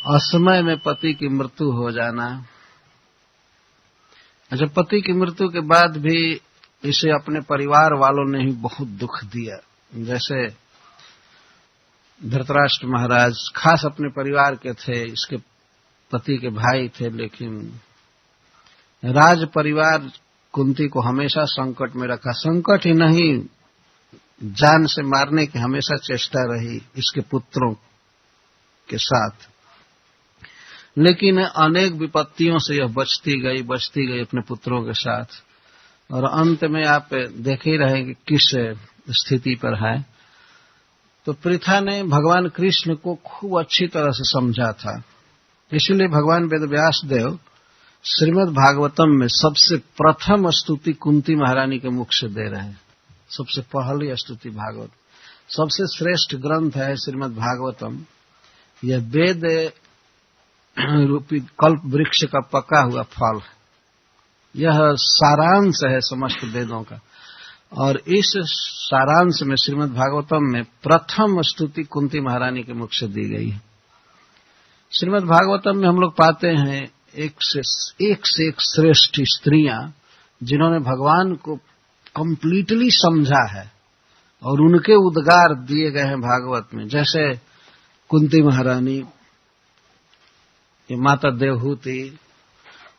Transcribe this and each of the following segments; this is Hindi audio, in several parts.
असमय में पति की मृत्यु हो जाना। अच्छा, पति की मृत्यु के बाद भी इसे अपने परिवार वालों ने ही बहुत दुख दिया। जैसे धृतराष्ट्र महाराज खास अपने परिवार के थे, इसके पति के भाई थे, लेकिन राज परिवार कुंती को हमेशा संकट में रखा। संकट ही नहीं, जान से मारने की हमेशा चेष्टा रही इसके पुत्रों के साथ। लेकिन अनेक विपत्तियों से यह बचती गई अपने पुत्रों के साथ, और अंत में आप देख ही रहे कि किस स्थिति पर है। तो पृथा ने भगवान कृष्ण को खूब अच्छी तरह से समझा था, इसलिए भगवान वेदव्यास देव श्रीमद् भागवतम में सबसे प्रथम स्तुति कुंती महारानी के मुख से दे रहे हैं। सबसे पहली स्तुति भागवत, सबसे श्रेष्ठ ग्रंथ है श्रीमद् भागवतम। यह वेद रूपी कल्प वृक्ष का पका हुआ फल है, यह सारांश है समस्त वेदों का। और इस सारांश में श्रीमद् भागवतम में प्रथम स्तुति कुंती महारानी के मुख से दी गई है। श्रीमद् भागवतम में हम लोग पाते हैं एक से एक श्रेष्ठ स्त्रियां जिन्होंने भगवान को कंप्लीटली समझा है, और उनके उद्गार दिए गए हैं भागवत में। जैसे कुंती महारानी, ये माता देवहूति,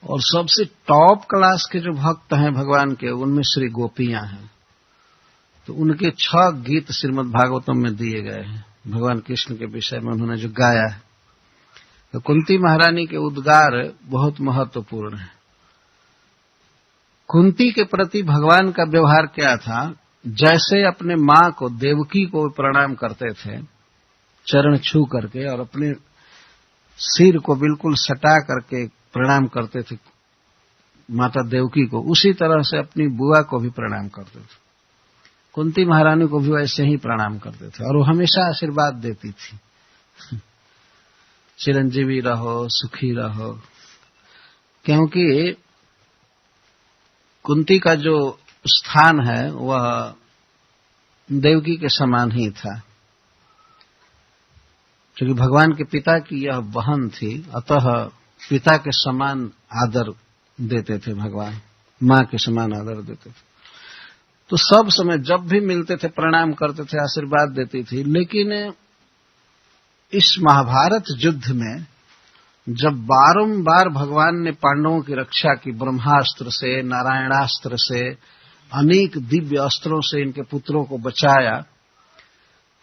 और सबसे टॉप क्लास के जो भक्त हैं भगवान के, उनमें श्री गोपियां हैं। तो उनके 6 गीत श्रीमद् भागवतम में दिए गए हैं भगवान कृष्ण के विषय में उन्होंने जो गाया है। तो कुंती महारानी के उद्गार बहुत महत्वपूर्ण है। कुंती के प्रति भगवान का व्यवहार क्या था? जैसे अपने मां को, देवकी को प्रणाम करते थे चरण छू करके, और अपने सिर को बिल्कुल सटा करके प्रणाम करते थे माता देवकी को, उसी तरह से अपनी बुआ को भी प्रणाम करते थे। कुंती महारानी को भी वैसे ही प्रणाम करते थे, और वो हमेशा आशीर्वाद देती थी, चिरंजीवी रहो, सुखी रहो। क्योंकि कुंती का जो स्थान है वह देवकी के समान ही था, क्योंकि भगवान के पिता की यह बहन थी, अतः पिता के समान आदर देते थे भगवान, मां के समान आदर देते थे। तो सब समय जब भी मिलते थे प्रणाम करते थे, आशीर्वाद देती थी। लेकिन इस महाभारत युद्ध में जब बारंबार भगवान ने पांडवों की रक्षा की, ब्रह्मास्त्र से, नारायणास्त्र से, अनेक दिव्य अस्त्रों से इनके पुत्रों को बचाया,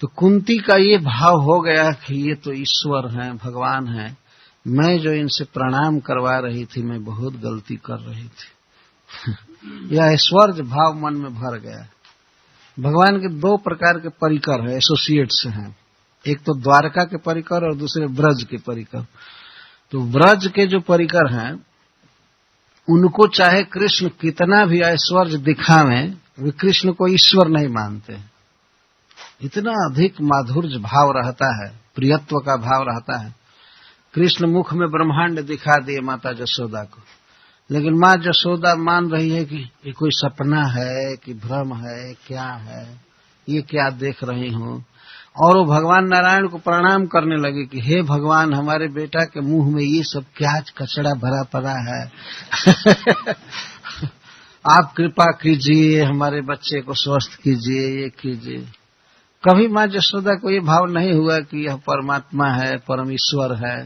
तो कुंती का ये भाव हो गया कि ये तो ईश्वर हैं, भगवान हैं, मैं जो इनसे प्रणाम करवा रही थी मैं बहुत गलती कर रही थी। यह ऐश्वर्य भाव मन में भर गया। भगवान के 2 प्रकार के परिकर हैं, एसोसिएट्स हैं, एक तो द्वारका के परिकर और दूसरे ब्रज के परिकर। तो ब्रज के जो परिकर हैं उनको चाहे कृष्ण कितना भी ऐश्वर्य दिखावें, वे कृष्ण को ईश्वर नहीं मानते। इतना अधिक माधुर्य भाव रहता है, प्रियत्व का भाव रहता है। कृष्ण मुख में ब्रह्मांड दिखा दिए माता जसोदा को, लेकिन मां जसोदा मान रही है कि ये कोई सपना है कि भ्रम है, क्या है, ये क्या देख रही हूं। और वो भगवान नारायण को प्रणाम करने लगे कि हे भगवान, हमारे बेटा के मुंह में ये सब क्या कचड़ा भरा पड़ा है। आप कृपा कीजिए, हमारे बच्चे को स्वस्थ कीजिए, ये कीजिए। कभी मां जसोदा को ये भाव नहीं हुआ कि यह परमात्मा है, परमेश्वर है।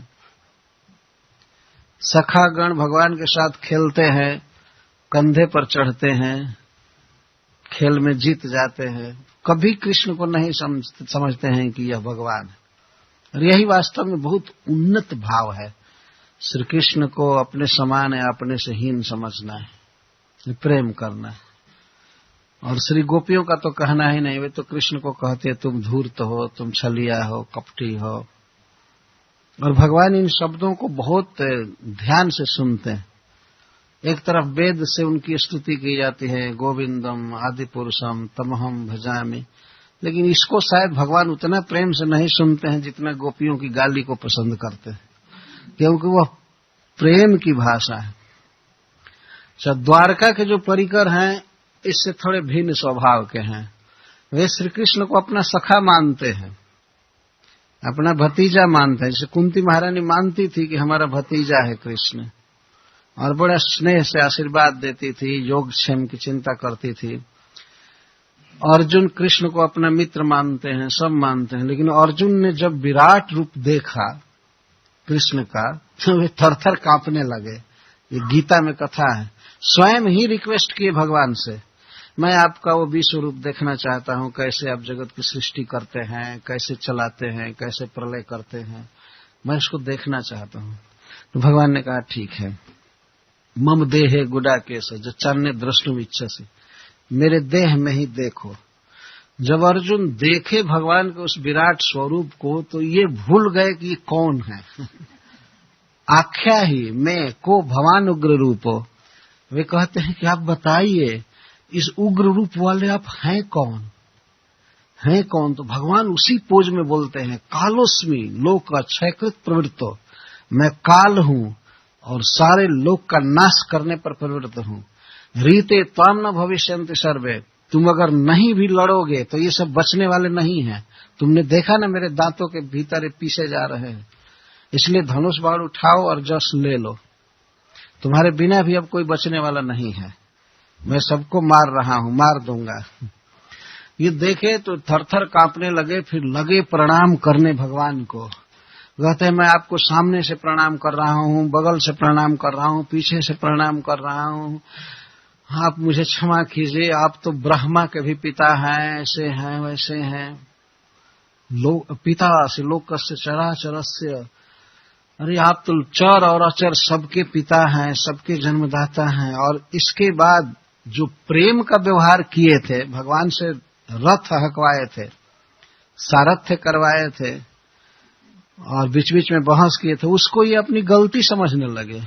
सखागण भगवान के साथ खेलते हैं, कंधे पर चढ़ते हैं, खेल में जीत जाते हैं, कभी कृष्ण को नहीं समझते हैं कि यह भगवान है। और यही वास्तव में बहुत उन्नत भाव है। श्री कृष्ण को अपने समान है, अपने से हीन समझना है, प्रेम करना है। और श्री गोपियों का तो कहना ही नहीं, वे तो कृष्ण को कहते तुम धूर्त हो, तुम छलिया हो, कपटी हो। और भगवान इन शब्दों को बहुत ध्यान से सुनते हैं। एक तरफ वेद से उनकी स्तुति की जाती है, गोविंदम आदि पुरुषम तमहम भजामि, लेकिन इसको शायद भगवान उतना प्रेम से नहीं सुनते हैं जितना गोपियों की गाली को पसंद करते हैं, क्योंकि वह प्रेम की भाषा है। अच्छा, द्वारका के जो परिकर हैं इससे थोड़े भिन्न स्वभाव के हैं। वे श्री कृष्ण को अपना सखा मानते हैं, अपना भतीजा मानता है। जैसे कुंती महारानी मानती थी कि हमारा भतीजा है कृष्ण, और बड़ा स्नेह से आशीर्वाद देती थी, योगक्षेम की चिंता करती थी। अर्जुन कृष्ण को अपना मित्र मानते हैं, सब मानते हैं, लेकिन अर्जुन ने जब विराट रूप देखा कृष्ण का तो वे थरथर कांपने लगे। ये गीता में कथा है। स्वयं ही रिक्वेस्ट किए भगवान से, मैं आपका वो विश्व रूप देखना चाहता हूं, कैसे आप जगत की सृष्टि करते हैं, कैसे चलाते हैं, कैसे प्रलय करते हैं, मैं इसको देखना चाहता हूं। तो भगवान ने कहा ठीक है, मम देहे गुडाकेश जो चन्ने द्रष्टुम इच्छसि, मेरे देह में ही देखो। जब अर्जुन देखे भगवान के उस विराट स्वरूप को तो ये भूल गए कि ये कौन है। आख्या ही मैं को भगवान उग्र रूपो, वे कहते हैं कि आप बताइए इस उग्र रूप वाले आप हैं कौन, हैं कौन? तो भगवान उसी पोज में बोलते हैं, कालोस्मि लोक क्षयकृत प्रवृत्तो, मैं काल हूं और सारे लोक का नाश करने पर प्रवृत्त हूं। रीते त्वाम न भविष्यन्ति सर्वे, तुम अगर नहीं भी लड़ोगे तो ये सब बचने वाले नहीं हैं। तुमने देखा ना मेरे दांतों के भीतर पीसे जा रहे हैं, इसलिए धनुष बाण उठाओ और जश ले लो। तुम्हारे बिना भी अब कोई बचने वाला नहीं है, मैं सबको मार रहा हूं, मार दूंगा। ये देखे तो थरथर कांपने लगे, फिर लगे प्रणाम करने भगवान को। कहते हैं मैं आपको सामने से प्रणाम कर रहा हूं, बगल से प्रणाम कर रहा हूं, पीछे से प्रणाम कर रहा हूं, आप मुझे क्षमा कीजिए, आप तो ब्रह्मा के भी पिता हैं, ऐसे हैं वैसे हैं, पिता से लोकस्य चराचरस्य, अरे आप तो चर और अचर सबके पिता हैं, सबके जन्मदाता हैं। और इसके बाद जो प्रेम का व्यवहार किए थे, भगवान से रथ हकवाए थे, सारथ्य करवाए थे और बीच बीच में बहस किए थे, उसको ये अपनी गलती समझने लगे।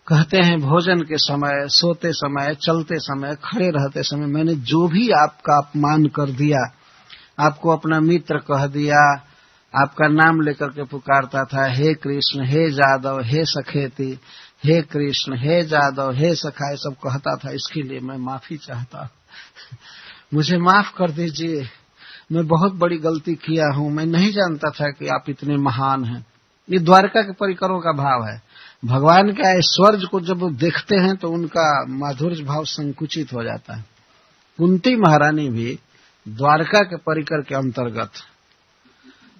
कहते हैं भोजन के समय, सोते समय, चलते समय, खड़े रहते समय मैंने जो भी आपका अपमान कर दिया, आपको अपना मित्र कह दिया, आपका नाम लेकर के पुकारता था, हे कृष्ण, हे जादव, हे सखेती, हे कृष्ण, हे जादव, हे सखा, सब कहता था, इसके लिए मैं माफी चाहता हूं। मुझे माफ कर दीजिए, मैं बहुत बड़ी गलती किया हूं, मैं नहीं जानता था कि आप इतने महान हैं। ये द्वारका के परिकरों का भाव है। भगवान के ऐश्वर्य को जब देखते हैं तो उनका माधुर्य भाव संकुचित हो जाता है। कुंती महारानी भी द्वारका के परिकर के अंतर्गत।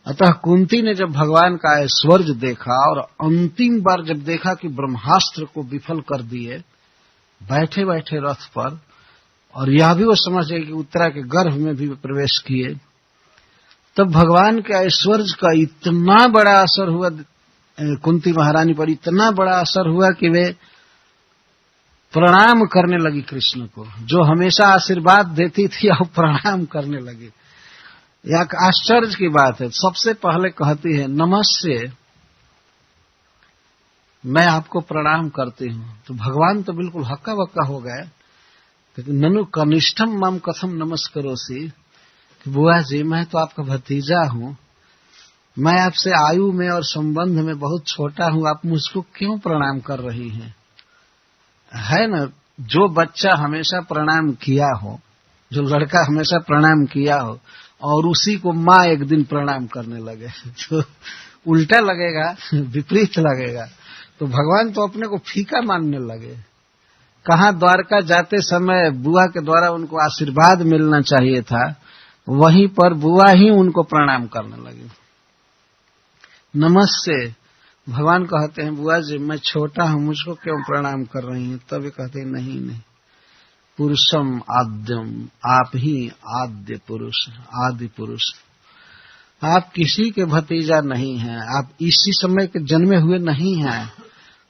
अतः कुंती ने जब भगवान का ऐश्वर्य देखा और अंतिम बार जब देखा कि ब्रह्मास्त्र को विफल कर दिए बैठे बैठे रथ पर, और यह भी वो समझ गए कि उत्तरा के गर्भ में भी प्रवेश किए, तब भगवान के ऐश्वर्य का इतना बड़ा असर हुआ कुंती महारानी पर, इतना बड़ा असर हुआ कि वे प्रणाम करने लगी कृष्ण को। जो हमेशा आशीर्वाद देती थी अब प्रणाम करने लगी। एक आश्चर्य की बात है। सबसे पहले कहती है नमस्ते, मैं आपको प्रणाम करती हूं। तो भगवान तो बिल्कुल हक्का बक्का हो गए, ननु कनिष्ठम मम कथम नमस्करोसी, कि बुआ जी मैं तो आपका भतीजा हूं, मैं आपसे आयु में और संबंध में बहुत छोटा हूं, आप मुझको क्यों प्रणाम कर रही हैं? है ना, जो बच्चा हमेशा प्रणाम किया हो, जो लड़का हमेशा प्रणाम किया हो और उसी को माँ एक दिन प्रणाम करने लगे तो उल्टा लगेगा, विपरीत लगेगा। तो भगवान तो अपने को फीका मानने लगे। कहाँ द्वारका जाते समय बुआ के द्वारा उनको आशीर्वाद मिलना चाहिए था, वहीं पर बुआ ही उनको प्रणाम करने लगी। नमस्ते, भगवान कहते हैं बुआ जी मैं छोटा हूं, मुझको क्यों प्रणाम कर रही हैं? तब वे कहते हैं नहीं नहीं, पुरुषम आद्यम, आप ही आद्य पुरुष, आदि पुरुष, आप किसी के भतीजा नहीं हैं, आप इसी समय के जन्मे हुए नहीं हैं,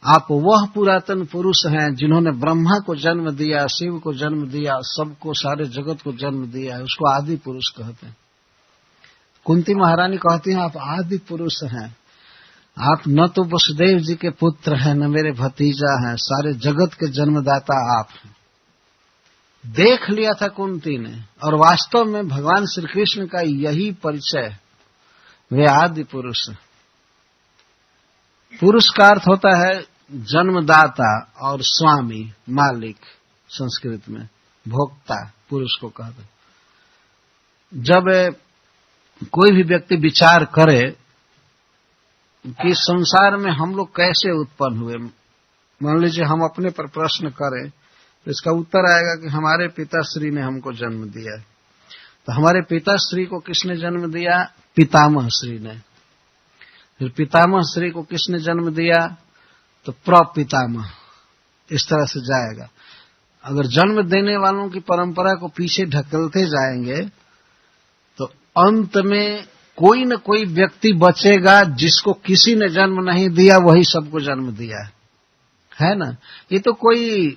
आप वह पुरातन पुरुष हैं जिन्होंने ब्रह्मा को जन्म दिया, शिव को जन्म दिया, सबको, सारे जगत को जन्म दिया है, उसको आदि पुरुष कहते हैं। कुंती महारानी कहती हैं आप आदि पुरुष हैं, आप न तो वसुदेव जी के पुत्र हैं न मेरे भतीजा हैं, सारे जगत के जन्मदाता आप हैं। देख लिया था कुंती ने, और वास्तव में भगवान श्री कृष्ण का यही परिचय, वे आदि पुरुष। पुरुष का अर्थ होता है जन्मदाता और स्वामी, मालिक, संस्कृत में भोक्ता पुरुष को कहते। जब कोई भी व्यक्ति विचार करे कि संसार में हम लोग कैसे उत्पन्न हुए, मान लीजिए हम अपने पर प्रश्न करें तो इसका उत्तर आएगा कि हमारे पिताश्री ने हमको जन्म दिया। तो हमारे पिताश्री को किसने जन्म दिया? पितामह श्री ने। फिर पितामह श्री को किसने जन्म दिया? तो प्रपितामह। इस तरह से जाएगा। अगर जन्म देने वालों की परंपरा को पीछे ढकेलते जाएंगे तो अंत में कोई न कोई व्यक्ति बचेगा जिसको किसी ने जन्म नहीं दिया, वही सबको जन्म दिया है ना। ये तो कोई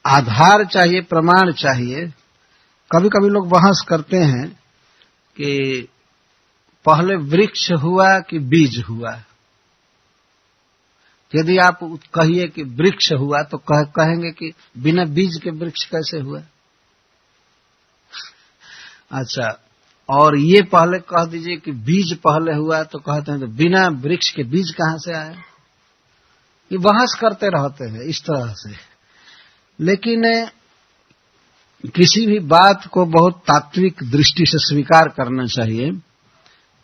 आधार चाहिए, प्रमाण चाहिए। कभी कभी लोग बहस करते हैं कि पहले वृक्ष हुआ कि बीज हुआ। यदि आप कहिए कि वृक्ष हुआ तो कहेंगे कि बिना बीज के वृक्ष कैसे हुआ? अच्छा, और ये पहले कह दीजिए कि बीज पहले हुआ तो कहते हैं तो बिना वृक्ष के बीज कहां से आया? ये बहस करते रहते हैं इस तरह से। लेकिन किसी भी बात को बहुत तात्विक दृष्टि से स्वीकार करना चाहिए।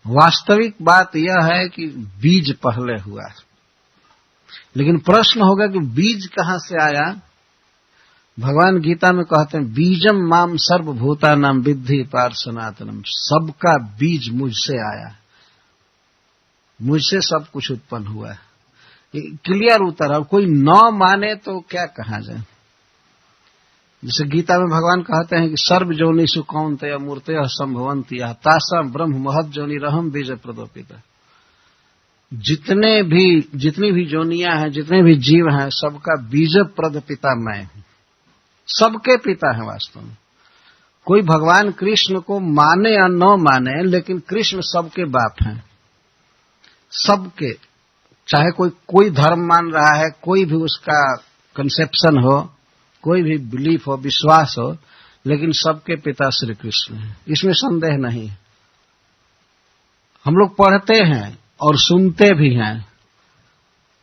वास्तविक बात यह है कि बीज पहले हुआ, लेकिन प्रश्न होगा कि बीज कहां से आया? भगवान गीता में कहते हैं बीजम माम सर्वभूतानां विद्धि पार्थ सनातनम। सबका बीज मुझसे आया, मुझसे सब कुछ उत्पन्न हुआ है। क्लियर उत्तर है। कोई न माने तो क्या कहा जाए? जैसे गीता में भगवान कहते हैं कि सर्व जोनिषु कौन्तेय मूर्तयः संभवन्ति तासां ब्रह्म महत् जोनिरहं बीज प्रदोपिता। जितनी भी जोनियां हैं, जितने भी जीव हैं, सबका बीज प्रद पिता मैं हूं। सबके पिता है वास्तव में। कोई भगवान कृष्ण को माने या न माने, लेकिन कृष्ण सबके बाप हैं, सबके। चाहे कोई धर्म मान रहा है, कोई भी उसका कंसेप्शन हो, कोई भी बिलीफ हो, विश्वास हो, लेकिन सबके पिता श्री कृष्ण हैं, इसमें संदेह नहीं है। हम लोग पढ़ते हैं और सुनते भी हैं।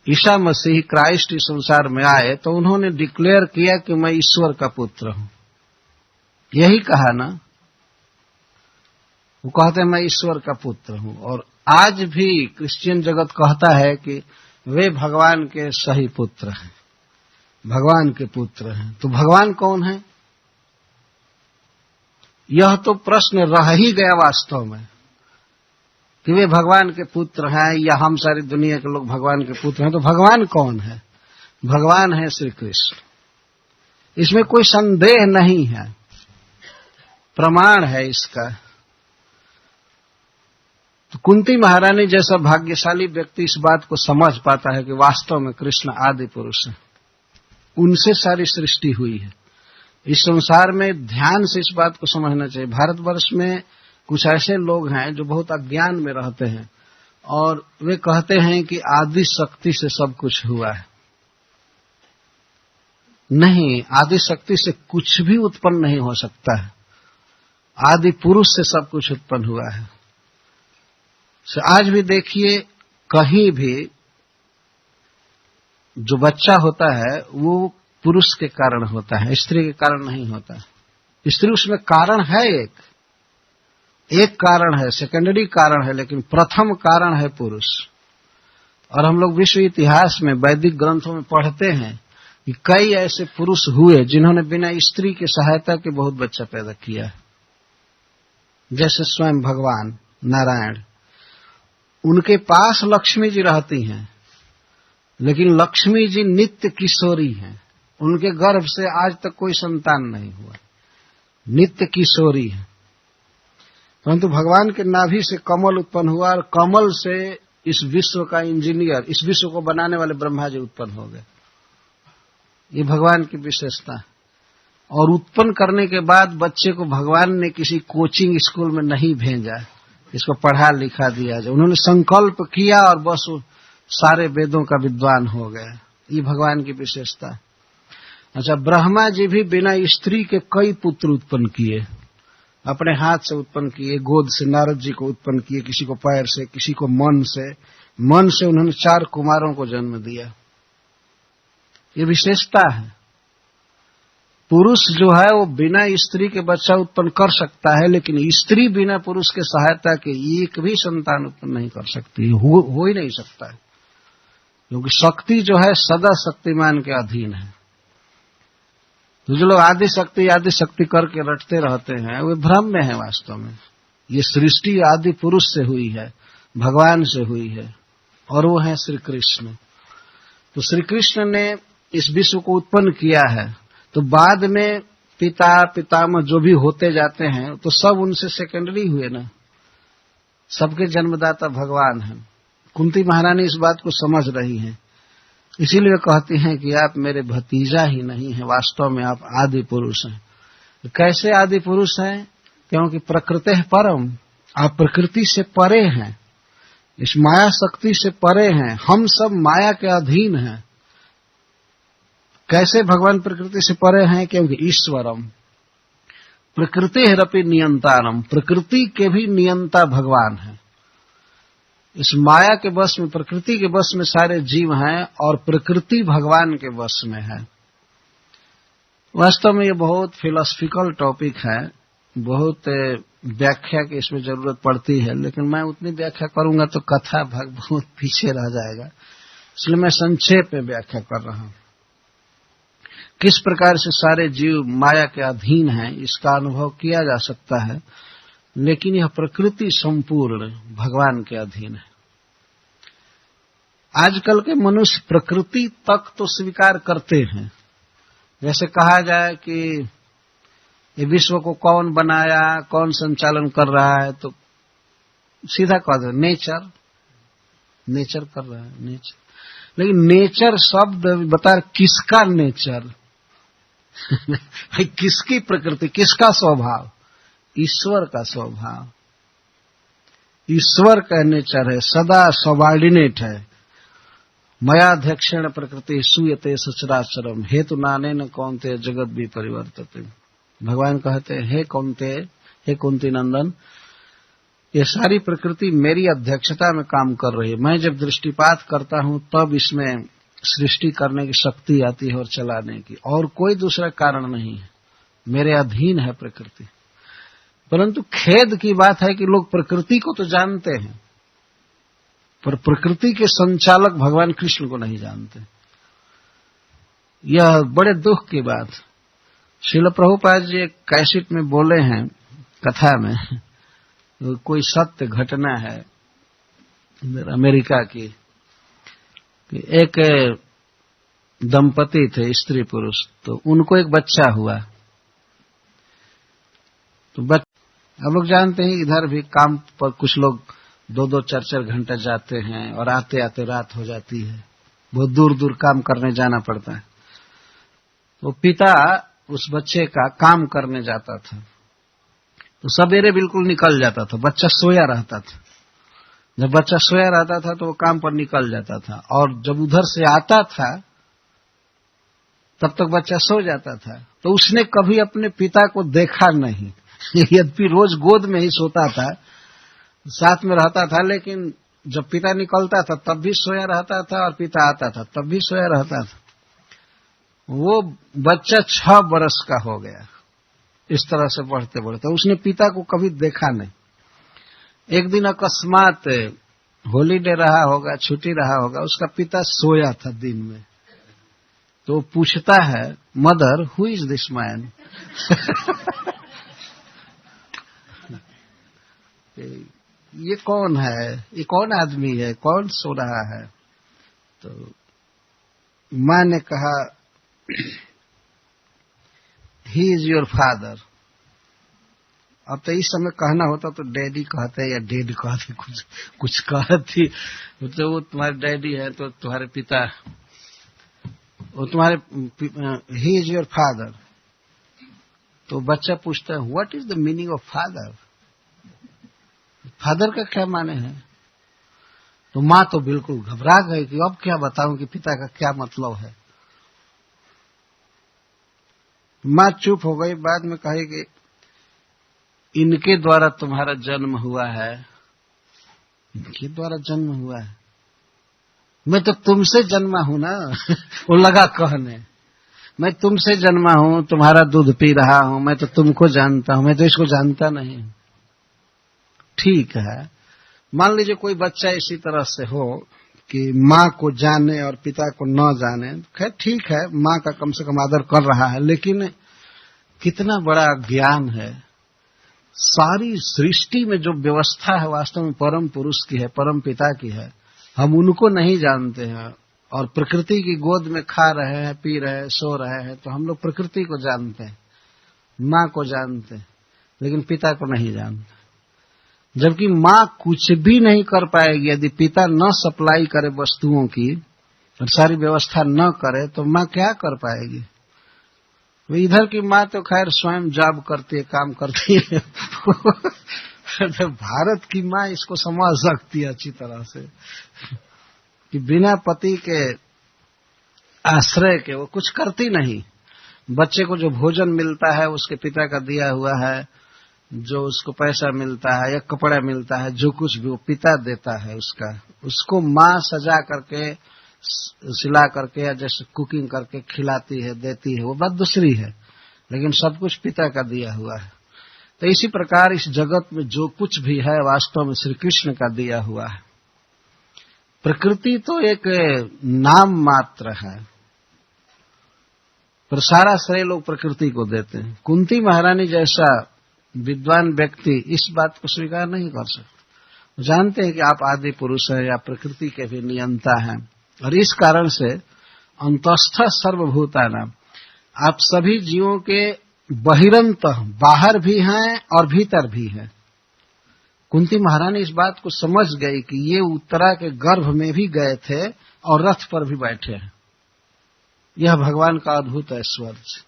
ईसा मसीह क्राइस्ट इस संसार में आए तो उन्होंने डिक्लेयर किया कि मैं ईश्वर का पुत्र हूं। यही कहा ना, वो कहते हैं मैं ईश्वर का पुत्र हूं। और आज भी क्रिश्चियन जगत कहता है कि वे भगवान के सही पुत्र हैं, भगवान के पुत्र हैं। तो भगवान कौन है? यह तो प्रश्न रह ही गया वास्तव में कि वे भगवान के पुत्र हैं या हम सारी दुनिया के लोग भगवान के पुत्र हैं। तो भगवान कौन है? भगवान है श्री कृष्ण। इसमें कोई संदेह नहीं है, प्रमाण है इसका। तो कुंती महारानी जैसा भाग्यशाली व्यक्ति इस बात को समझ पाता है कि वास्तव में कृष्ण आदि पुरुष है, उनसे सारी सृष्टि हुई है। इस संसार में ध्यान से इस बात को समझना चाहिए। भारतवर्ष में कुछ ऐसे लोग हैं जो बहुत अज्ञान में रहते हैं और वे कहते हैं कि आदि शक्ति से सब कुछ हुआ है। नहीं, आदि शक्ति से कुछ भी उत्पन्न नहीं हो सकता है। आदि पुरुष से सब कुछ उत्पन्न हुआ है। आज भी देखिए, कहीं भी जो बच्चा होता है वो पुरुष के कारण होता है, स्त्री के कारण नहीं होता। स्त्री उसमें कारण है, एक कारण है, सेकेंडरी कारण है, लेकिन प्रथम कारण है पुरुष। और हम लोग विश्व इतिहास में वैदिक ग्रंथों में पढ़ते हैं कि कई ऐसे पुरुष हुए जिन्होंने बिना स्त्री की सहायता के बहुत बच्चा पैदा किया, जैसे स्वयं भगवान नारायण। उनके पास लक्ष्मी जी रहती हैं, लेकिन लक्ष्मी जी नित्य किशोरी हैं। उनके गर्भ से आज तक कोई संतान नहीं हुआ, नित्य किशोरी है। परंतु भगवान के नाभि से कमल उत्पन्न हुआ और कमल से इस विश्व का इंजीनियर, इस विश्व को बनाने वाले ब्रह्मा जी उत्पन्न हो गए। ये भगवान की विशेषता है। और उत्पन्न करने के बाद बच्चे को भगवान ने किसी कोचिंग स्कूल में नहीं भेजा, इसको पढ़ा लिखा दिया जाए। उन्होंने संकल्प किया और बस सारे वेदों का विद्वान हो गया। ये भगवान की विशेषता है। अच्छा, ब्रह्मा जी भी बिना स्त्री के कई पुत्र उत्पन्न किए, अपने हाथ से उत्पन्न किए। गोद से नारद जी को उत्पन्न किए, किसी को पैर से, किसी को मन से। मन से उन्होंने 4 कुमारों को जन्म दिया। ये विशेषता है। पुरुष जो है वो बिना स्त्री के बच्चा उत्पन्न कर सकता है, लेकिन स्त्री बिना पुरुष के सहायता के एक भी संतान उत्पन्न नहीं कर सकती, हो ही नहीं सकता है, क्योंकि शक्ति जो है सदा शक्तिमान के अधीन है। तो जो लोग आदि शक्ति करके रटते रहते हैं वे भ्रम में है। वास्तव में ये सृष्टि आदि पुरुष से हुई है, भगवान से हुई है, और वो है श्री कृष्ण। तो श्री कृष्ण ने इस विश्व को उत्पन्न किया है, तो बाद में पिता पितामह जो भी होते जाते हैं तो सब उनसे सेकेंडरी हुए ना, सबके जन्मदाता भगवान हैं। कुंती महारानी इस बात को समझ रही हैं, इसीलिए कहती हैं कि आप मेरे भतीजा ही नहीं हैं, वास्तव में आप आदि पुरुष हैं। कैसे आदि पुरुष हैं? क्योंकि प्रकृति है परम, आप प्रकृति से परे हैं, इस माया शक्ति से परे हैं, हम सब माया के अधीन हैं। कैसे भगवान प्रकृति से परे हैं? क्योंकि ईश्वरम प्रकृति रपि नियंतारम, प्रकृति के भी नियंता भगवान है। इस माया के वश में, प्रकृति के वश में सारे जीव हैं और प्रकृति भगवान के वश में है। वास्तव में ये बहुत फिलोसफिकल टॉपिक है, बहुत व्याख्या की इसमें जरूरत पड़ती है, लेकिन मैं उतनी व्याख्या करूंगा तो कथा भाग बहुत पीछे रह जाएगा, इसलिए मैं संक्षेप में व्याख्या कर रहा हूं। किस प्रकार से सारे जीव माया के अधीन हैं इसका अनुभव किया जा सकता है, लेकिन यह प्रकृति संपूर्ण भगवान के अधीन है। आजकल के मनुष्य प्रकृति तक तो स्वीकार करते हैं। जैसे कहा जाए कि ये विश्व को कौन बनाया, कौन संचालन कर रहा है, तो सीधा कह दो नेचर, नेचर कर रहा है, नेचर। लेकिन नेचर शब्द बता किसका नेचर किसकी प्रकृति, किसका स्वभाव? ईश्वर का स्वभाव, ईश्वर का नेचर है, सदा सबॉर्डिनेट है। मयाध्यक्षेण प्रकृति सूयते सचराचरम हेतु नाने न कौनते जगत भी परिवर्तते। भगवान कहते हैं, हे कौनते, हे कुंती नंदन, ये सारी प्रकृति मेरी अध्यक्षता में काम कर रही है। मैं जब दृष्टिपात करता हूं तब इसमें सृष्टि करने की शक्ति आती है और चलाने की, और कोई दूसरा कारण नहीं है, मेरे अधीन है प्रकृति। परंतु खेद की बात है कि लोग प्रकृति को तो जानते हैं, पर प्रकृति के संचालक भगवान कृष्ण को नहीं जानते। यह बड़े दुख की बात। श्रील प्रभुपाद जी एक कैसेट में बोले हैं कथा में, कोई सत्य घटना है अमेरिका की, कि एक दंपति थे, स्त्री पुरुष, तो उनको एक बच्चा हुआ। तो हम लोग जानते हैं इधर भी काम पर कुछ लोग 2-2 4-4 घंटा जाते हैं और आते आते रात हो जाती है, बहुत दूर दूर काम करने जाना पड़ता है। तो पिता उस बच्चे का काम करने जाता था, तो सवेरे बिल्कुल निकल जाता था, बच्चा सोया रहता था। जब बच्चा सोया रहता था तो वो काम पर निकल जाता था, और जब उधर से आता था तब तक बच्चा सो जाता था। तो उसने कभी अपने पिता को देखा नहीं, यद्यपि रोज गोद में ही सोता था, साथ में रहता था, लेकिन जब पिता निकलता था तब भी सोया रहता था और पिता आता था तब भी सोया रहता था। वो बच्चा 6 बरस का हो गया, इस तरह से बढ़ते बढ़ते उसने पिता को कभी देखा नहीं। एक दिन अकस्मात हॉलीडे रहा होगा, छुट्टी रहा होगा, उसका पिता सोया था दिन में, तो पूछता है, mother who is this man? ये कौन है, ये कौन आदमी है, कौन सो रहा है? तो मां ने कहा, ही इज योर फादर। अब तो इस समय कहना होता तो डैडी कहते या डेड कहते, कुछ कहती, तो वो तुम्हारे डैडी है, तो तुम्हारे पिता, वो तुम्हारे, ही इज योर फादर। तो बच्चा पूछता है, what is the meaning of father? Father का क्या माने है? तो मां तो बिल्कुल घबरा गई कि अब क्या बताऊं कि पिता का क्या मतलब है। मां चुप हो गई, बाद में कही कि इनके द्वारा तुम्हारा जन्म हुआ है। इनके द्वारा जन्म हुआ है? मैं तो तुमसे जन्मा हूं ना। वो लगा कहने, मैं तुमसे जन्मा हूं, तुम्हारा दूध पी रहा हूं, मैं तो तुमको जानता हूं, मैं तो इसको जानता नहीं। ठीक है, मान लीजिए कोई बच्चा इसी तरह से हो कि माँ को जाने और पिता को न जाने, खैर ठीक है, माँ का कम से कम आदर कर रहा है, लेकिन कितना बड़ा ज्ञान है। सारी सृष्टि में जो व्यवस्था है वास्तव में परम पुरुष की है, परम पिता की है, हम उनको नहीं जानते हैं। और प्रकृति की गोद में खा रहे हैं, पी रहे हैं, सो रहे हैं, तो हम लोग प्रकृति को जानते हैं, माँ को जानते हैं, लेकिन पिता को नहीं जानते। जबकि माँ कुछ भी नहीं कर पाएगी यदि पिता न सप्लाई करे वस्तुओं की और सारी व्यवस्था न करे, तो माँ क्या कर पाएगी। इधर की माँ तो खैर स्वयं जॉब करती है, काम करती है तो भारत की माँ इसको समझ सकती है अच्छी तरह से कि बिना पति के आश्रय के वो कुछ करती नहीं। बच्चे को जो भोजन मिलता है उसके पिता का दिया हुआ है, जो उसको पैसा मिलता है या कपड़ा मिलता है, जो कुछ भी वो पिता देता है उसको माँ सजा करके, सिला करके या जैसे कुकिंग करके खिलाती है, देती है, वो बात दूसरी है, लेकिन सब कुछ पिता का दिया हुआ है। तो इसी प्रकार इस जगत में जो कुछ भी है वास्तव में श्री कृष्ण का दिया हुआ है। प्रकृति तो एक नाम मात्र है, पर सारा श्रेय लोग प्रकृति को देते हैं। कुंती महारानी जैसा विद्वान व्यक्ति इस बात को स्वीकार नहीं कर सकते। जानते हैं कि आप आदि पुरुष हैं या प्रकृति के भी नियंता हैं, और इस कारण से अंतस्थ सर्वभूतानां, आप सभी जीवों के बहिरंत, बाहर भी हैं और भीतर भी हैं। कुंती महारानी इस बात को समझ गई कि ये उत्तरा के गर्भ में भी गए थे और रथ पर भी बैठे हैं। यह भगवान का अद्भुत ऐश्वर्य।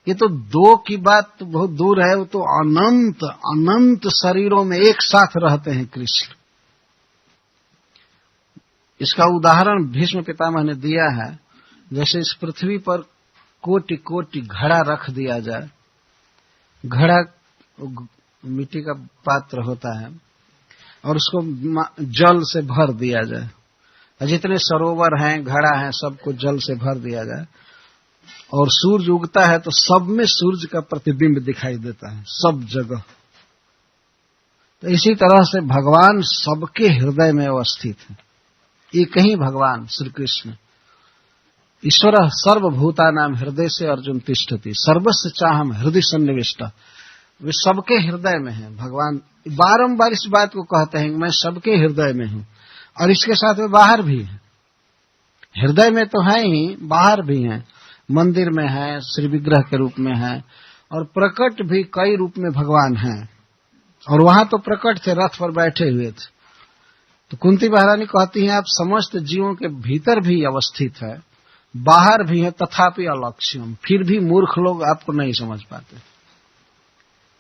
ये तो दो की बात तो बहुत दूर है, वो तो अनंत अनंत शरीरों में एक साथ रहते हैं कृष्ण। इसका उदाहरण भीष्म पितामह ने दिया है, जैसे इस पृथ्वी पर कोटि कोटि घड़ा रख दिया जाए। घड़ा मिट्टी का पात्र होता है और उसको जल से भर दिया जाए, और जितने सरोवर हैं, घड़ा हैं, सबको जल से भर दिया जाए, और सूरज उगता है तो सब में सूरज का प्रतिबिंब दिखाई देता है, सब जगह। तो इसी तरह से भगवान सबके हृदय में अवस्थित है। एक ही भगवान श्री कृष्ण, ईश्वर सर्वभूतानां हृदय से अर्जुन तिष्ठति, सर्वस्य चाहम हृदय सन्निविष्ट। वे सबके हृदय में हैं। भगवान बारंबार इस बात को कहते हैं कि मैं सबके हृदय में हूं, और इसके साथ वे बाहर भी हैं। हृदय में तो है ही, बाहर भी हैं, मंदिर में है, श्री विग्रह के रूप में है, और प्रकट भी कई रूप में भगवान हैं। और वहां तो प्रकट थे, रथ पर बैठे हुए थे। तो कुंती महारानी कहती हैं आप समस्त जीवों के भीतर भी अवस्थित है, बाहर भी है, तथापि अलक्ष्यम, फिर भी मूर्ख लोग आपको नहीं समझ पाते,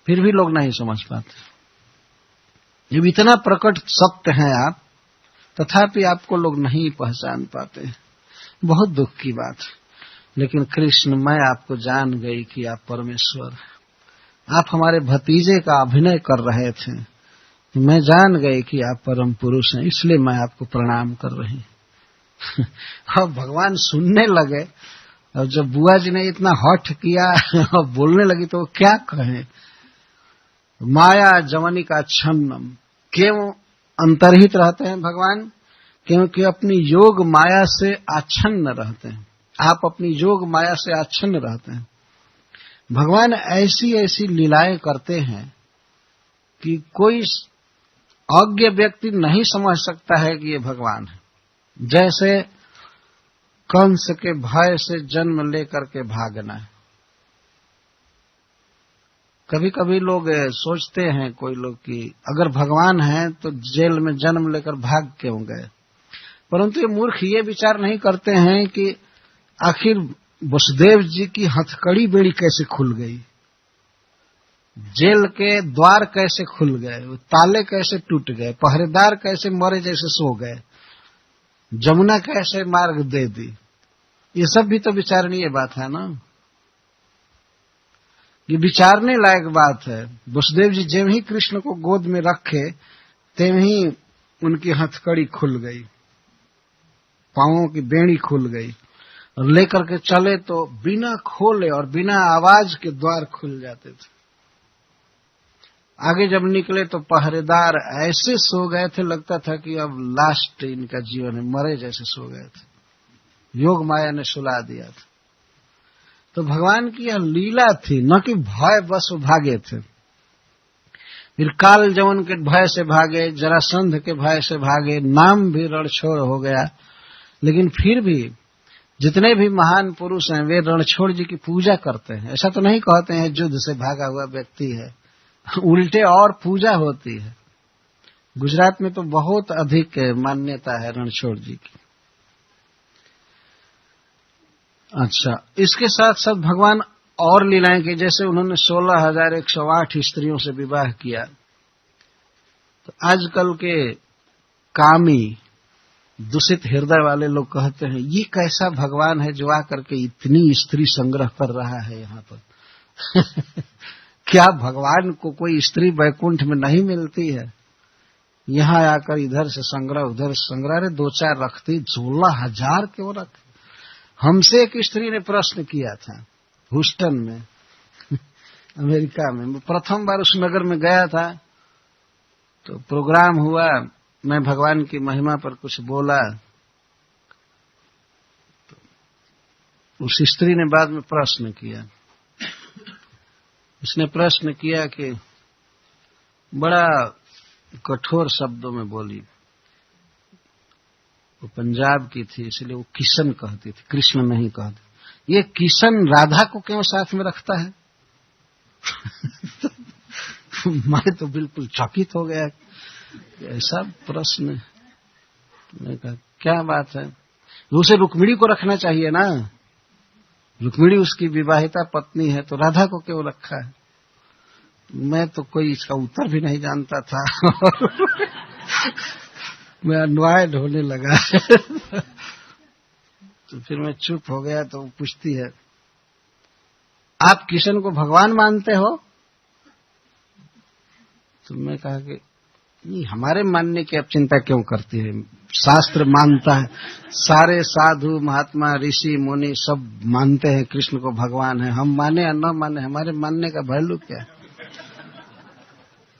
फिर भी लोग नहीं समझ पाते। जब इतना प्रकट सत्य है आप, तथापि आपको लोग नहीं पहचान पाते। बहुत दुख की बात है। लेकिन कृष्ण, मैं आपको जान गई कि आप परमेश्वर हैं। आप हमारे भतीजे का अभिनय कर रहे थे, मैं जान गई कि आप परम पुरुष हैं, इसलिए मैं आपको प्रणाम कर रही। अब भगवान सुनने लगे, और जब बुआ जी ने इतना हठ किया और बोलने लगी तो वो क्या कहें। माया जवनिका छन्नम, क्यों अंतर्हित रहते हैं भगवान? क्योंकि अपनी योग माया से आच्छन्न रहते हैं। आप अपनी योग माया से आच्छन्न रहते हैं। भगवान ऐसी ऐसी लीलाएं करते हैं कि कोई अज्ञ व्यक्ति नहीं समझ सकता है कि ये भगवान है। जैसे कंस के भय से जन्म लेकर के भागना है। कभी कभी लोग सोचते हैं, कोई लोग, कि अगर भगवान है तो जेल में जन्म लेकर भाग क्यों गए। परंतु ये मूर्ख ये विचार नहीं करते हैं कि आखिर वसुदेव जी की हथकड़ी बेड़ी कैसे खुल गई, जेल के द्वार कैसे खुल गए, ताले कैसे टूट गए, पहरेदार कैसे मरे जैसे सो गए, जमुना कैसे मार्ग दे दी। ये सब भी तो विचारणीय बात है ना, ये विचारने लायक बात है। वसुदेव जी जब ही कृष्ण को गोद में रखे, तेम ही उनकी हथकड़ी खुल गई, पांवों की बेड़ी खुल गई, और लेकर के चले तो बिना खोले और बिना आवाज के द्वार खुल जाते थे। आगे जब निकले तो पहरेदार ऐसे सो गए थे, लगता था कि अब लास्ट इनका जीवन है, मरे जैसे सो गए थे। योग माया ने सुला दिया था। तो भगवान की यह लीला थी, न कि भय बस वो भागे थे। फिर काल जवन के भय से भागे, जरासंध के भय से भागे, नाम भी रणछोड़ हो गया। लेकिन फिर भी जितने भी महान पुरुष हैं वे रणछोड़ जी की पूजा करते हैं। ऐसा तो नहीं कहते हैं युद्ध से भागा हुआ व्यक्ति है, उल्टे और पूजा होती है। गुजरात में तो बहुत अधिक मान्यता है रणछोड़ जी की। अच्छा, इसके साथ साथ भगवान और लीलाएं की, जैसे उन्होंने 16,108 स्त्रियों से विवाह किया। तो आजकल के कामी दूषित हृदय वाले लोग कहते हैं ये कैसा भगवान है जो आकर के इतनी स्त्री संग्रह कर रहा है यहाँ पर। क्या भगवान को कोई स्त्री वैकुंठ में नहीं मिलती है? यहाँ आकर इधर से संग्रह उधर से संग्रह, रे 2-4 रखती, 16,000 क्यों रख? हमसे एक स्त्री ने प्रश्न किया था ह्यूस्टन में, अमेरिका में। मैं प्रथम बार उस नगर में गया था, तो प्रोग्राम हुआ, मैं भगवान की महिमा पर कुछ बोला, तो उस स्त्री ने बाद में प्रश्न किया। उसने प्रश्न किया कि बड़ा कठोर शब्दों में बोली, वो पंजाब की थी इसलिए वो किशन कहती थी, कृष्ण नहीं कहती। ये किशन राधा को क्यों साथ में रखता है? मैं तो बिल्कुल चकित हो गया, ऐसा प्रश्न। मैं कहा क्या बात है, उसे रुक्मिणी को रखना चाहिए ना, रुक्मिणी उसकी विवाहिता पत्नी है, तो राधा को क्यों रखा है? मैं तो कोई इसका उत्तर भी नहीं जानता था। मैं अन्वय ढोने लगा। तो फिर मैं चुप हो गया। तो वो पूछती है आप किशन को भगवान मानते हो? तो मैं कहा कि नहीं, हमारे मानने की आप चिंता क्यों करती है, शास्त्र मानता है, सारे साधु महात्मा ऋषि मुनि सब मानते हैं कृष्ण को भगवान है, हम माने या न माने हमारे मानने का वैल्यू क्या है?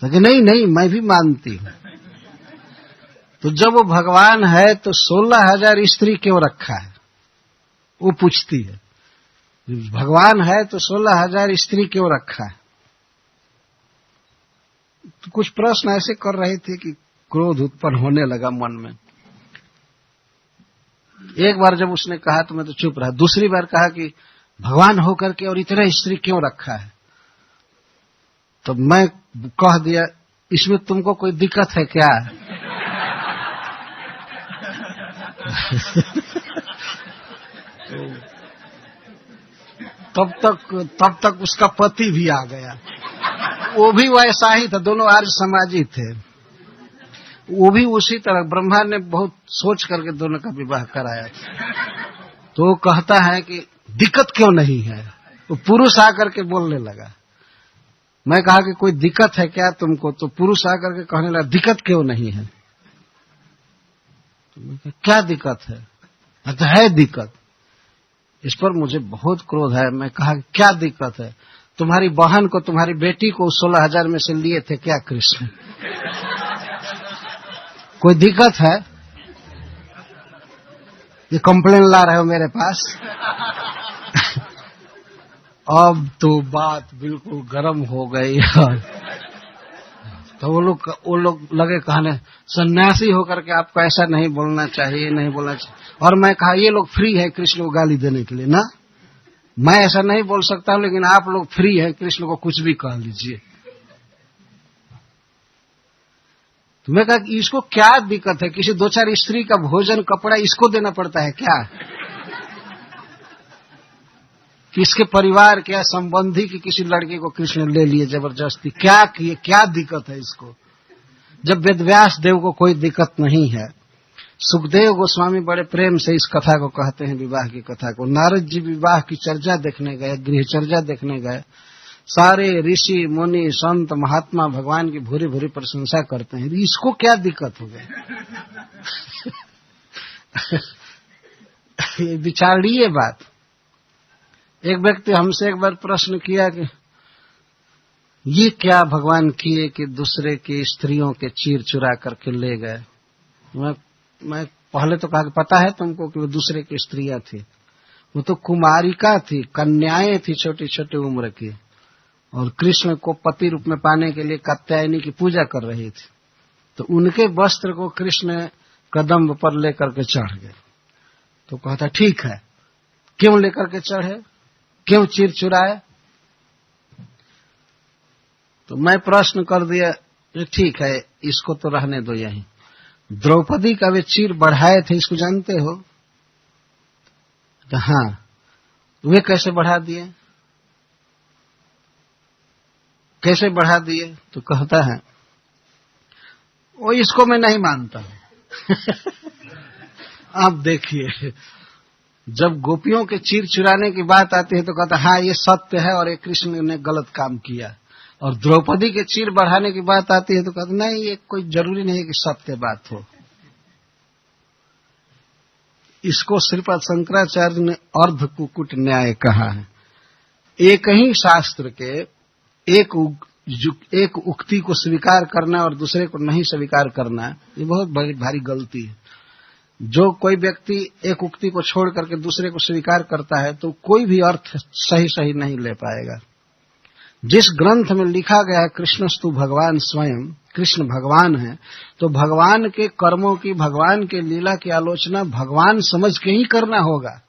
तो नहीं नहीं मैं भी मानती हूं। तो जब वो भगवान है तो 16,000 स्त्री क्यों रखा है? वो पूछती है भगवान है तो 16,000 स्त्री क्यों रखा है? तो कुछ प्रश्न ऐसे कर रहे थे कि क्रोध उत्पन्न होने लगा मन में। एक बार जब उसने कहा तो मैं तो चुप रहा। दूसरी बार कहा कि भगवान होकर के और इतना स्त्री क्यों रखा है? तो मैं कह दिया इसमें तुमको कोई दिक्कत है क्या? तब तक उसका पति भी आ गया, वो भी वैसा ही था, दोनों आर्य समाजी थे। वो भी उसी तरह ब्रह्मा ने बहुत सोच करके दोनों का विवाह कराया था। तो वो कहता है कि दिक्कत क्यों नहीं है? तो पुरुष आकर के बोलने लगा। मैं कहा कि कोई दिक्कत है क्या तुमको? तो पुरुष आकर के कहने लगा दिक्कत क्यों नहीं है? तो मैं कहा क्या दिक्कत है? तो है दिक्कत। इस पर मुझे बहुत क्रोध है। मैं कहा क्या दिक्कत है? तुम्हारी बहन को तुम्हारी बेटी को 16,000 में से लिए थे क्या कृष्ण? कोई दिक्कत है? ये कंप्लेन ला रहे हो मेरे पास? अब तो बात बिल्कुल गर्म हो गई। तो वो लोग लगे कहने सन्यासी होकर के आपको ऐसा नहीं बोलना चाहिए, नहीं बोलना चाहिए। और मैं कहा ये लोग फ्री है कृष्ण को गाली देने के लिए ना, मैं ऐसा नहीं बोल सकता हूं, लेकिन आप लोग फ्री है कृष्ण को कुछ भी कह लीजिए। तो मैं कहा इसको क्या दिक्कत है? किसी 2-4 स्त्री का भोजन कपड़ा इसको देना पड़ता है क्या? कि इसके परिवार क्या संबंधी की किसी लड़के को कृष्ण ले लिए जबरदस्ती, क्या किए, क्या दिक्कत है इसको? जब वेदव्यास देव को कोई दिक्कत नहीं है, सुखदेव गोस्वामी बड़े प्रेम से इस कथा को कहते हैं, विवाह की कथा को। नारद जी विवाह की चर्चा देखने गए, गृह चर्चा देखने गए, सारे ऋषि मुनि संत महात्मा भगवान की भूरी भूरी प्रशंसा करते हैं, इसको क्या दिक्कत हो गई? विचारणीय बात। एक व्यक्ति हमसे एक बार प्रश्न किया कि ये क्या भगवान किए कि दूसरे की स्त्रियों के चीर चुरा करके ले गए। मैं पहले तो कहा कि पता है तुमको कि वो दूसरे की स्त्रियां थी, वो तो कुमारिका थी, कन्याएं थी छोटी छोटी उम्र की, और कृष्ण को पति रूप में पाने के लिए कात्यायनी की पूजा कर रही थी। तो उनके वस्त्र को कृष्ण कदम पर लेकर के चढ़ गए। तो कहता ठीक है, क्यों लेकर के चढ़े, क्यों चीर चुराए। तो मैं प्रश्न कर दिया, ठीक है इसको तो रहने दो यहीं। द्रौपदी का वे चीर बढ़ाए थे, इसको जानते हो? तो हाँ, वे कैसे बढ़ा दिए, कैसे बढ़ा दिए? तो कहता है वो इसको मैं नहीं मानता हूं। आप देखिए, जब गोपियों के चीर चुराने की बात आती है तो कहता हाँ ये सत्य है और ये कृष्ण ने गलत काम किया, और द्रौपदी के चीर बढ़ाने की बात आती है तो कहता नहीं ये कोई जरूरी नहीं कि सत्य बात हो। इसको श्रीपाद शंकराचार्य ने अर्ध कुकुट न्याय कहा है। एक ही शास्त्र के एक उक्ति को स्वीकार करना और दूसरे को नहीं स्वीकार करना, ये बहुत बड़ी भारी गलती है। जो कोई व्यक्ति एक उक्ति को छोड़ करके दूसरे को स्वीकार करता है तो कोई भी अर्थ सही नहीं ले पाएगा। जिस ग्रंथ में लिखा गया है कृष्णस्तु भगवान स्वयं, कृष्ण भगवान है, तो भगवान के कर्मों की, भगवान के लीला की आलोचना भगवान समझ के ही करना होगा,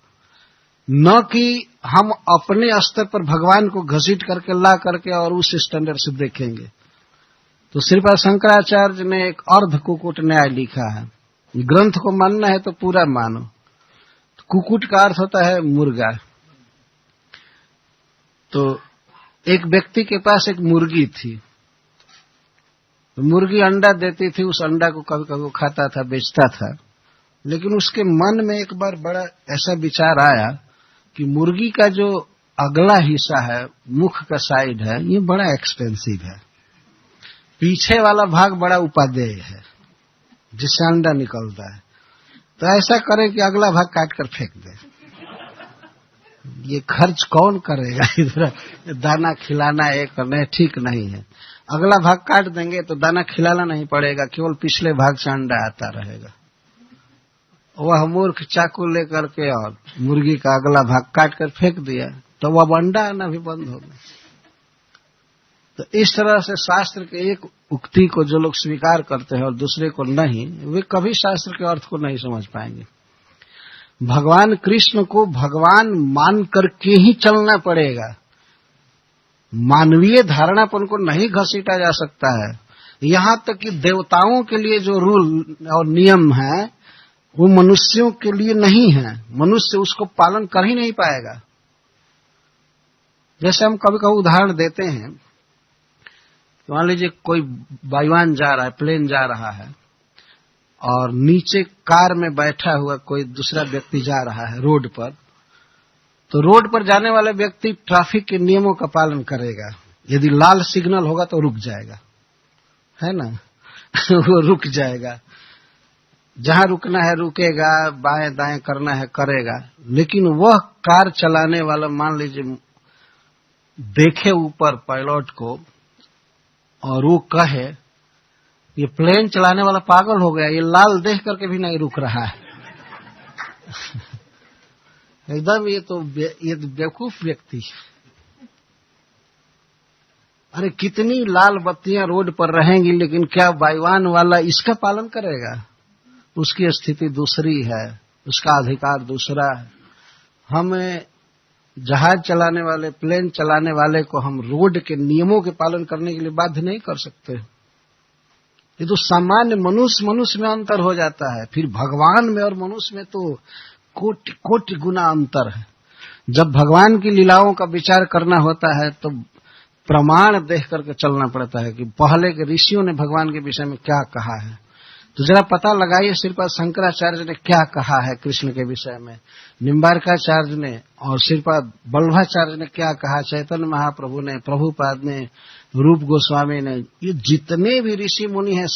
न कि हम अपने स्तर पर भगवान को घसीट करके ला करके और उस स्टैंडर्ड से देखेंगे। तो श्रीपाद शंकराचार्य ने एक अर्ध कुकुट न्याय लिखा है। ग्रंथ को मानना है तो पूरा मानो। तो कुकुट का अर्थ होता है मुर्गा। तो एक व्यक्ति के पास एक मुर्गी थी, तो मुर्गी अंडा देती थी, उस अंडा को कभी कभी खाता था, बेचता था। लेकिन उसके मन में एक बार बड़ा ऐसा विचार आया कि मुर्गी का जो अगला हिस्सा है, मुख का साइड है, ये बड़ा एक्सपेंसिव है, पीछे वाला भाग बड़ा उपादेय है जिससे अंडा निकलता है। तो ऐसा करे कि अगला भाग काट कर फेंक दे। ये खर्च कौन करेगा, इधर दाना खिलाना एक करना ठीक नहीं है। अगला भाग काट देंगे तो दाना खिलाना नहीं पड़ेगा, केवल पिछले भाग से अंडा आता रहेगा। वह मूर्ख चाकू लेकर के और मुर्गी का अगला भाग काट कर फेंक दिया, तो वह अंडा आना भी बंद हो गया। तो इस तरह से शास्त्र के एक उक्ति को जो लोग स्वीकार करते हैं और दूसरे को नहीं, वे कभी शास्त्र के अर्थ को नहीं समझ पाएंगे। भगवान कृष्ण को भगवान मान करके ही चलना पड़ेगा। मानवीय धारणापन को नहीं घसीटा जा सकता है। यहां तक कि देवताओं के लिए जो रूल और नियम है वो मनुष्यों के लिए नहीं है, मनुष्य उसको पालन कर ही नहीं पाएगा। जैसे हम कभी कभी उदाहरण देते हैं, मान लीजिए कोई वायुयान जा रहा है, प्लेन जा रहा है, और नीचे कार में बैठा हुआ कोई दूसरा व्यक्ति जा रहा है रोड पर। तो रोड पर जाने वाला व्यक्ति ट्रैफिक के नियमों का पालन करेगा। यदि लाल सिग्नल होगा तो रुक जाएगा, है ना। वो रुक जाएगा, जहां रुकना है रुकेगा, बाएं दाएं करना है करेगा। लेकिन वह कार चलाने वाला मान लीजिए देखे ऊपर पायलट को और वो कहे ये प्लेन चलाने वाला पागल हो गया, ये लाल देख करके भी नहीं रुक रहा है। एकदम ये तो बेवकूफ व्यक्ति। अरे कितनी लाल बत्तियां रोड पर रहेंगी, लेकिन क्या वायुयान वाला इसका पालन करेगा? उसकी स्थिति दूसरी है, उसका अधिकार दूसरा है। हमें जहाज चलाने वाले, प्लेन चलाने वाले को हम रोड के नियमों के पालन करने के लिए बाध्य नहीं कर सकते। ये तो सामान्य मनुष्य में अंतर हो जाता है, फिर भगवान में और मनुष्य में तो कोटि कोटि गुना अंतर है। जब भगवान की लीलाओं का विचार करना होता है तो प्रमाण देख करके चलना पड़ता है कि पहले के ऋषियों ने भगवान के विषय में क्या कहा है। तो जरा पता लगाइए श्रीपाद शंकराचार्य ने क्या कहा है कृष्ण के विषय में, निम्बार्काचार्य ने और श्रीपाद वल्लभाचार्य ने क्या कहा, चैतन्य महाप्रभु ने, प्रभुपाद ने, रूप गोस्वामी ने, ये जितने भी ऋषि मुनि हैं